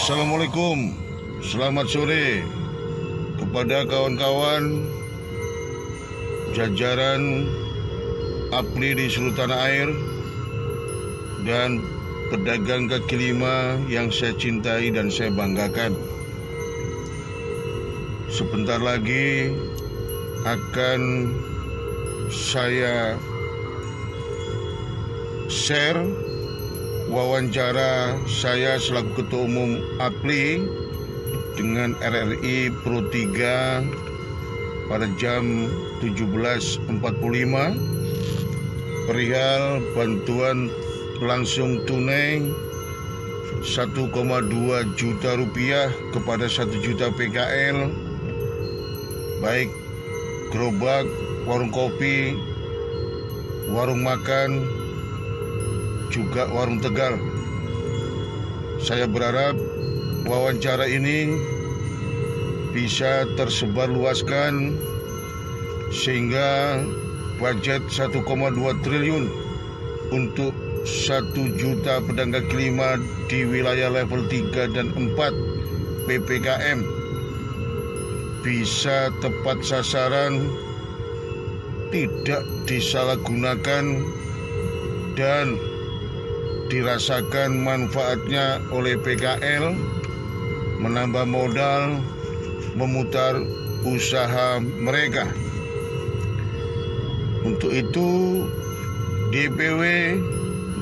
Assalamualaikum, selamat sore kepada kawan-kawan jajaran APLI di seluruh tanah air dan pedagang kaki lima yang saya cintai dan saya banggakan. Sebentar lagi akan saya share wawancara saya selaku Ketua Umum APLI dengan RRI Pro 3 pada jam 17.45 perihal bantuan langsung tunai 1,2 juta rupiah kepada 1 juta PKL, baik gerobak, warung kopi, warung makan, juga warung Tegal. Saya berharap wawancara ini bisa tersebar luaskan sehingga budget 1,2 triliun untuk 1 juta pedagang kaki lima di wilayah level 3 dan 4 PPKM bisa tepat sasaran, tidak disalahgunakan, dan dirasakan manfaatnya oleh PKL, menambah modal, memutar usaha mereka. Untuk itu, DPW,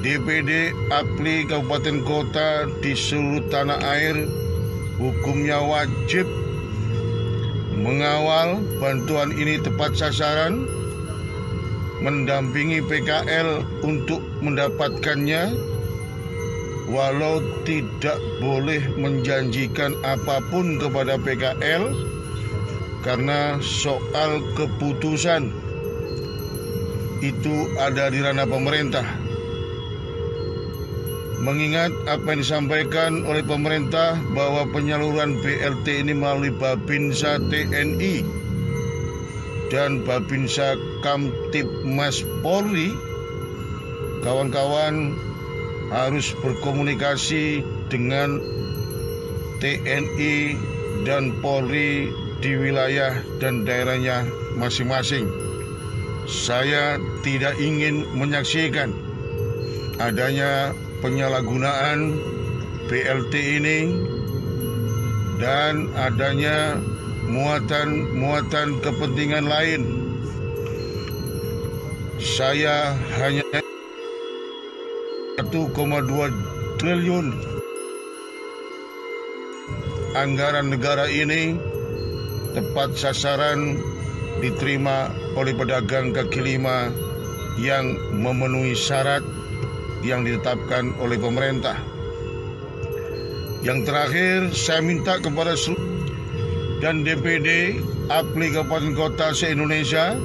DPD, APLI, kabupaten kota di seluruh tanah air hukumnya wajib mengawal bantuan ini tepat sasaran, mendampingi PKL untuk mendapatkannya, walau tidak boleh menjanjikan apapun kepada PKL karena soal keputusan itu ada di ranah pemerintah. Mengingat apa yang disampaikan oleh pemerintah bahwa penyaluran BLT ini melalui Babinsa TNI dan Babinsa Kamtibmas Polri, kawan-kawan harus berkomunikasi dengan TNI dan Polri di wilayah dan daerahnya masing-masing. Saya tidak ingin menyaksikan adanya penyalahgunaan BLT ini dan adanya muatan kepentingan lain. Saya hanya 1,2 triliun anggaran negara ini tepat sasaran diterima oleh pedagang kaki lima yang memenuhi syarat yang ditetapkan oleh pemerintah. Yang terakhir, saya minta kepada seluruh dan DPD APLI kabupaten kota se-Indonesia,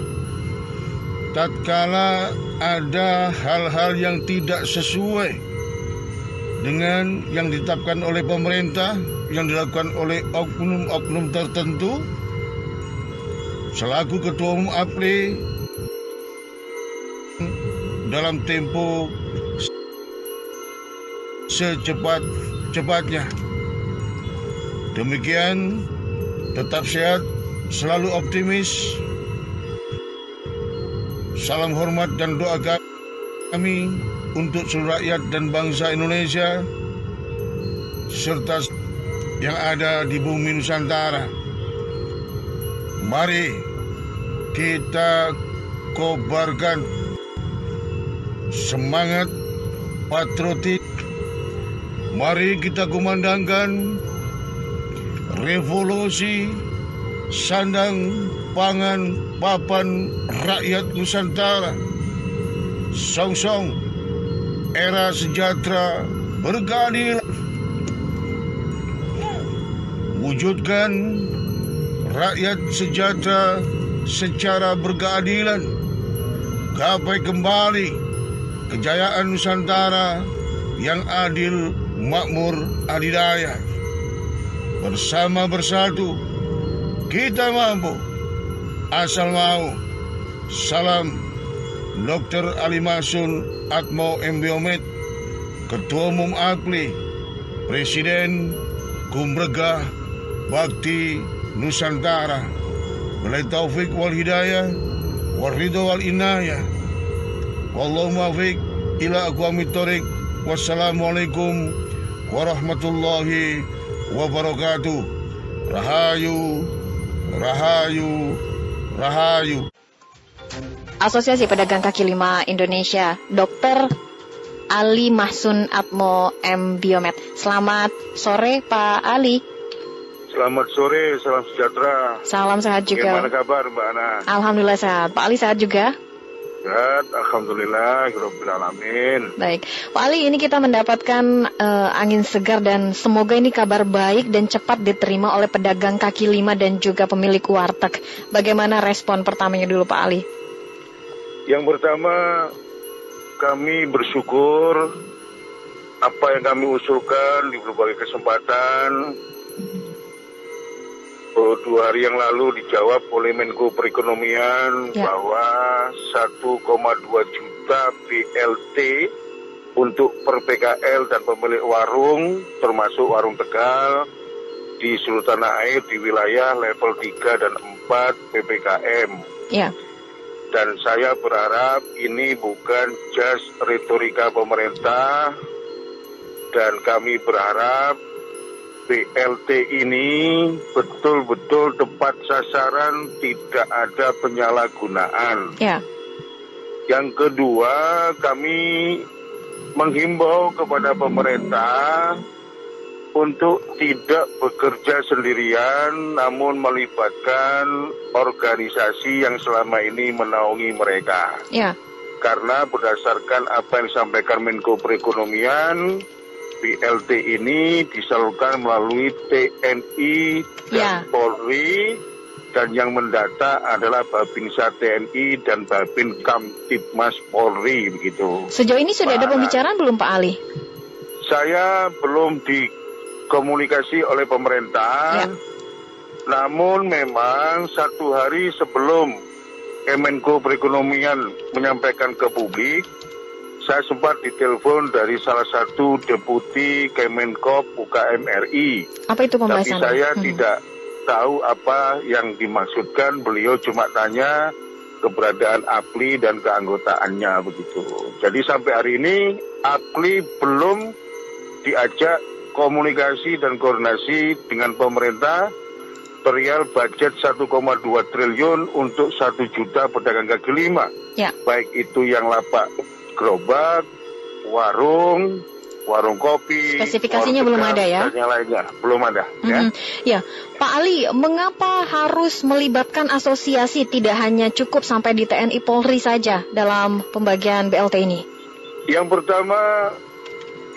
tatkala ada hal-hal yang tidak sesuai dengan yang ditetapkan oleh pemerintah, yang dilakukan oleh oknum-oknum tertentu, selaku Ketua Umum APLI dalam tempo secepat-cepatnya. Demikian, tetap sehat, selalu optimis. Salam hormat dan doa kami untuk seluruh rakyat dan bangsa Indonesia serta yang ada di bumi Nusantara. Mari kita kobarkan semangat patriotik. Mari kita kumandangkan revolusi sandang pangan papan rakyat Nusantara. Song-song era sejahtera berkeadilan. Wujudkan rakyat sejahtera secara berkeadilan. Gapai kembali kejayaan Nusantara yang adil, makmur, adidaya. Bersama bersatu kita mampu, asal mau. Salam Dr. Ali Masun Atmo M. Biomed, Ketua Umum APLI, Presiden Kumregah Bakti Nusantara. Bilai taufik wal hidayah wal ridho wal inayah. Wallahu muwaffiq ila aqwamit thoriq. Wassalamualaikum warahmatullahi wabarakatuh. Rahayu, rahayu, rahayu. Asosiasi Pedagang Kaki Lima Indonesia, Dr. Ali Mahsun Atmo M. Biomed. Selamat sore Pak Ali. Selamat sore, salam sejahtera. Salam sehat juga. Bagaimana kabar Mbak Ana? Alhamdulillah sehat. Pak Ali sehat juga? Sehat, alhamdulillah, rabbil alamin. Baik, Pak Ali, ini kita mendapatkan angin segar dan semoga ini kabar baik dan cepat diterima oleh pedagang kaki lima dan juga pemilik warteg. Bagaimana respon pertamanya dulu Pak Ali? Yang pertama, kami bersyukur apa yang kami usulkan di berbagai kesempatan 2 hari yang lalu dijawab oleh Menko Perekonomian bahwa 1,2 juta BLT untuk per PKL dan pemilik warung termasuk warung Tegal di seluruh tanah air di wilayah level 3 dan 4 PPKM. Ya. Dan saya berharap ini bukan just retorika pemerintah, dan kami berharap BLT ini betul-betul tepat sasaran, tidak ada penyalahgunaan. Ya. Yang kedua, kami menghimbau kepada pemerintah untuk tidak bekerja sendirian, namun melibatkan organisasi yang selama ini menaungi mereka. Ya. Karena berdasarkan apa yang disampaikan Menko Perekonomian, BLT ini disalurkan melalui TNI dan Polri, dan yang mendata adalah Babinsa TNI dan Babin Kamtibmas Polri, begitu. Sejauh ini sudah ada pembicaraan belum Pak Ali? Saya belum dikomunikasi oleh pemerintah, namun memang 1 hari sebelum Menko Perekonomian menyampaikan ke publik, saya sempat ditelepon dari salah satu deputi Kemenkop UKM RI. Apa itu pembahasannya? Tapi saya tidak tahu apa yang dimaksudkan. Beliau cuma tanya keberadaan APLI dan keanggotaannya, begitu. Jadi sampai hari ini APLI belum diajak komunikasi dan koordinasi dengan pemerintah perihal budget 1,2 triliun untuk 1 juta pedagang kaki lima. Ya. Baik itu yang lapak gerobak, warung kopi. Spesifikasinya belum ada ya? Dan yang lainnya belum ada. Ya, Pak Ali, mengapa harus melibatkan asosiasi, tidak hanya cukup sampai di TNI Polri saja dalam pembagian BLT ini? Yang pertama,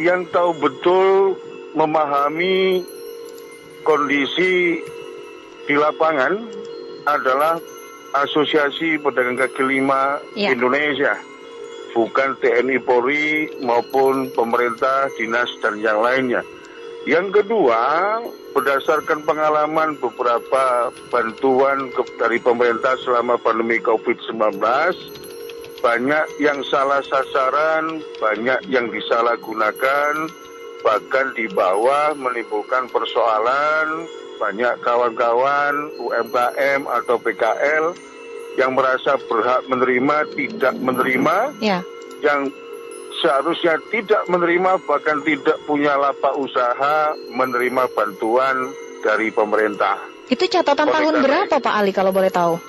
yang tahu betul memahami kondisi di lapangan adalah Asosiasi Pedagang Kaki Lima Indonesia. Bukan TNI Polri maupun pemerintah, dinas, dan yang lainnya. Yang kedua, berdasarkan pengalaman beberapa bantuan dari pemerintah selama pandemi COVID-19, banyak yang salah sasaran, banyak yang disalahgunakan, bahkan di bawah menimbulkan persoalan. Banyak kawan-kawan UMKM atau PKL yang merasa berhak menerima, tidak menerima, yang seharusnya tidak menerima, bahkan tidak punya lapak usaha menerima bantuan dari pemerintah. Itu catatan tahun berapa Pak Ali kalau boleh tahu?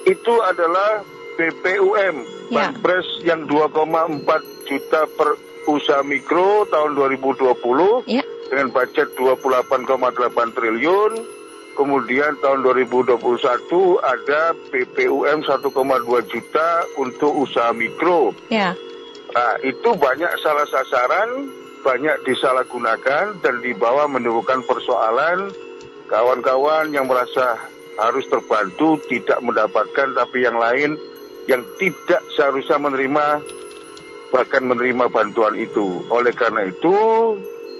Itu adalah BPUM, Banpres yang 2,4 juta per usaha mikro tahun 2020 dengan budget 28,8 triliun. Kemudian tahun 2021 ada BPUM 1,2 juta untuk usaha mikro. Nah, itu banyak salah sasaran, banyak disalahgunakan, dan di bawah menimbulkan persoalan. Kawan-kawan yang merasa harus terbantu tidak mendapatkan, tapi yang lain yang tidak seharusnya menerima, bahkan menerima bantuan itu. Oleh karena itu,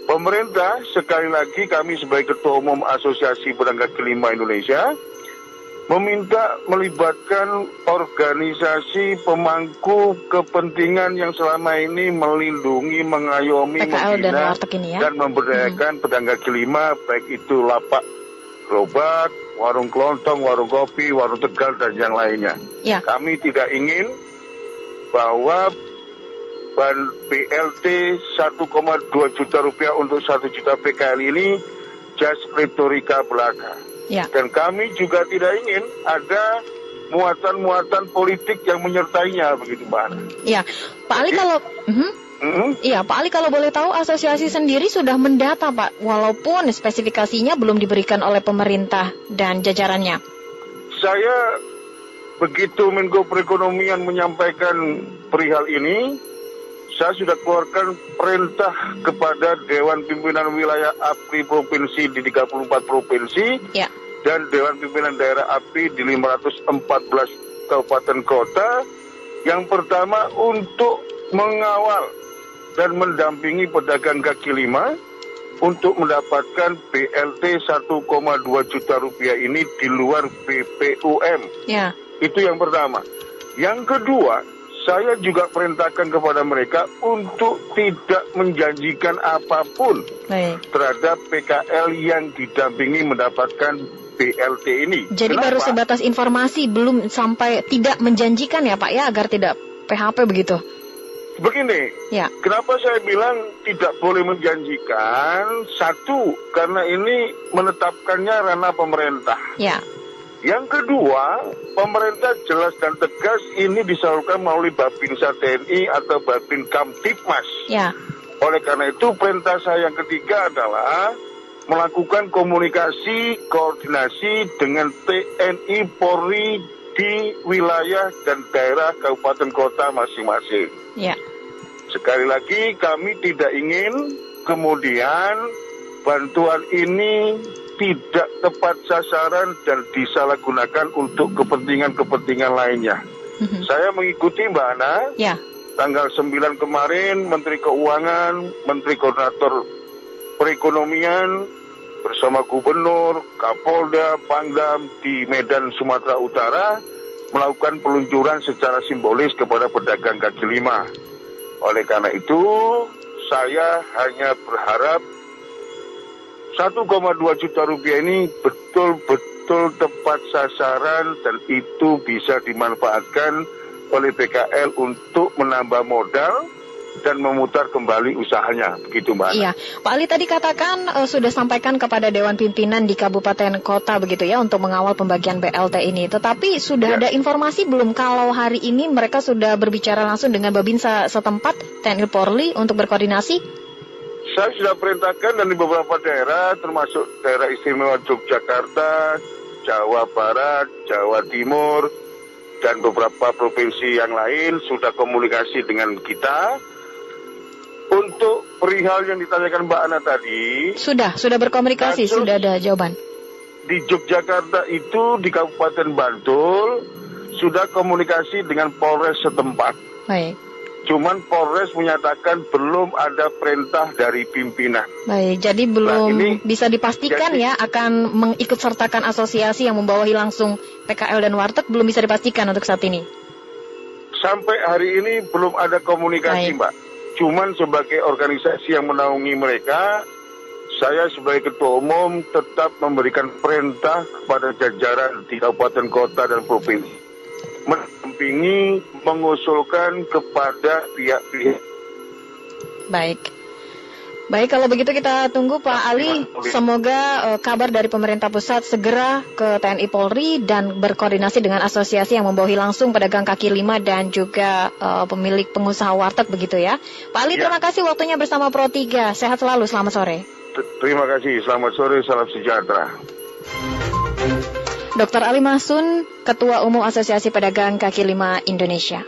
pemerintah, sekali lagi kami sebagai Ketua Umum Asosiasi Pedagang Kaki Lima Indonesia meminta melibatkan organisasi pemangku kepentingan yang selama ini melindungi, mengayomi, membina dan memberdayakan pedagang kaki lima, baik itu lapak gerobak, warung kelontong, warung kopi, warung Tegal, dan yang lainnya. Ya. Kami tidak ingin bahwa BLT 1,2 juta rupiah untuk 1 juta PKL ini just retorika belaka. Ya. Dan kami juga tidak ingin ada muatan-muatan politik yang menyertainya, begitu Mbak Ana. Ya, Pak Ali kalau... Iya, Pak Ali kalau boleh tahu asosiasi sendiri sudah mendata Pak, walaupun spesifikasinya belum diberikan oleh pemerintah dan jajarannya. Saya begitu Menko Perekonomian menyampaikan perihal ini, saya sudah keluarkan perintah kepada Dewan Pimpinan Wilayah APRI Provinsi di 34 provinsi dan Dewan Pimpinan Daerah APRI di 514 kabupaten kota. Yang pertama untuk mengawal dan mendampingi pedagang kaki lima untuk mendapatkan BLT 1,2 juta rupiah ini di luar BPUM. Ya. Itu yang pertama. Yang kedua, saya juga perintahkan kepada mereka untuk tidak menjanjikan apapun terhadap PKL yang didampingi mendapatkan BLT ini. Jadi kenapa? Baru sebatas informasi, belum sampai tidak menjanjikan ya Pak ya, agar tidak PHP begitu? Begini, kenapa saya bilang tidak boleh menjanjikan? Satu, karena ini menetapkannya ranah pemerintah. Ya. Yang kedua, pemerintah jelas dan tegas ini disalurkan melalui Babinsa TNI atau Babin Kamtipmas. Ya. Oleh karena itu, perintah saya yang ketiga adalah melakukan komunikasi, koordinasi dengan TNI Polri di wilayah dan daerah kabupaten kota masing-masing. Ya. Sekali lagi kami tidak ingin kemudian bantuan ini tidak tepat sasaran dan disalahgunakan untuk kepentingan-kepentingan lainnya. Saya mengikuti Mbak Ana, tanggal 9 kemarin Menteri Keuangan, Menteri Koordinator Perekonomian bersama Gubernur, Kapolda, Pangdam di Medan, Sumatera Utara melakukan peluncuran secara simbolis kepada pedagang kaki lima. Oleh karena itu, saya hanya berharap 1,2 juta rupiah ini betul-betul tepat sasaran dan itu bisa dimanfaatkan oleh PKL untuk menambah modal dan memutar kembali usahanya, begitu Mbak. Iya, Pak Ali tadi katakan sudah sampaikan kepada Dewan Pimpinan di kabupaten kota begitu ya untuk mengawal pembagian BLT ini. Tetapi sudah ada informasi belum kalau hari ini mereka sudah berbicara langsung dengan Babinsa setempat TNI Polri untuk berkoordinasi? Saya sudah perintahkan dan di beberapa daerah termasuk daerah istimewa Yogyakarta, Jawa Barat, Jawa Timur dan beberapa provinsi yang lain sudah komunikasi dengan kita. Untuk perihal yang ditanyakan Mbak Ana tadi, sudah berkomunikasi, sudah ada jawaban. Di Yogyakarta itu di Kabupaten Bantul sudah komunikasi dengan Polres setempat. Baik. Cuman Polres menyatakan belum ada perintah dari pimpinan. Baik, jadi belum bisa dipastikan ya akan mengikutsertakan asosiasi yang membawahi langsung PKL dan Warteg, belum bisa dipastikan untuk saat ini. Sampai hari ini belum ada komunikasi, Mbak. Cuman sebagai organisasi yang menaungi mereka, saya sebagai ketua umum tetap memberikan perintah kepada jajaran di kabupaten kota dan provinsi. Mendampingi, mengusulkan kepada pihak-pihak. Baik, kalau begitu kita tunggu Pak Ali, semoga kabar dari pemerintah pusat segera ke TNI Polri dan berkoordinasi dengan asosiasi yang membawahi langsung pedagang kaki lima dan juga pemilik pengusaha warteg begitu ya. Pak Ali, terima kasih waktunya bersama Pro 3. Sehat selalu, selamat sore. Terima kasih, selamat sore, salam sejahtera. Dr. Ali Mahsun, Ketua Umum Asosiasi Pedagang Kaki Lima Indonesia.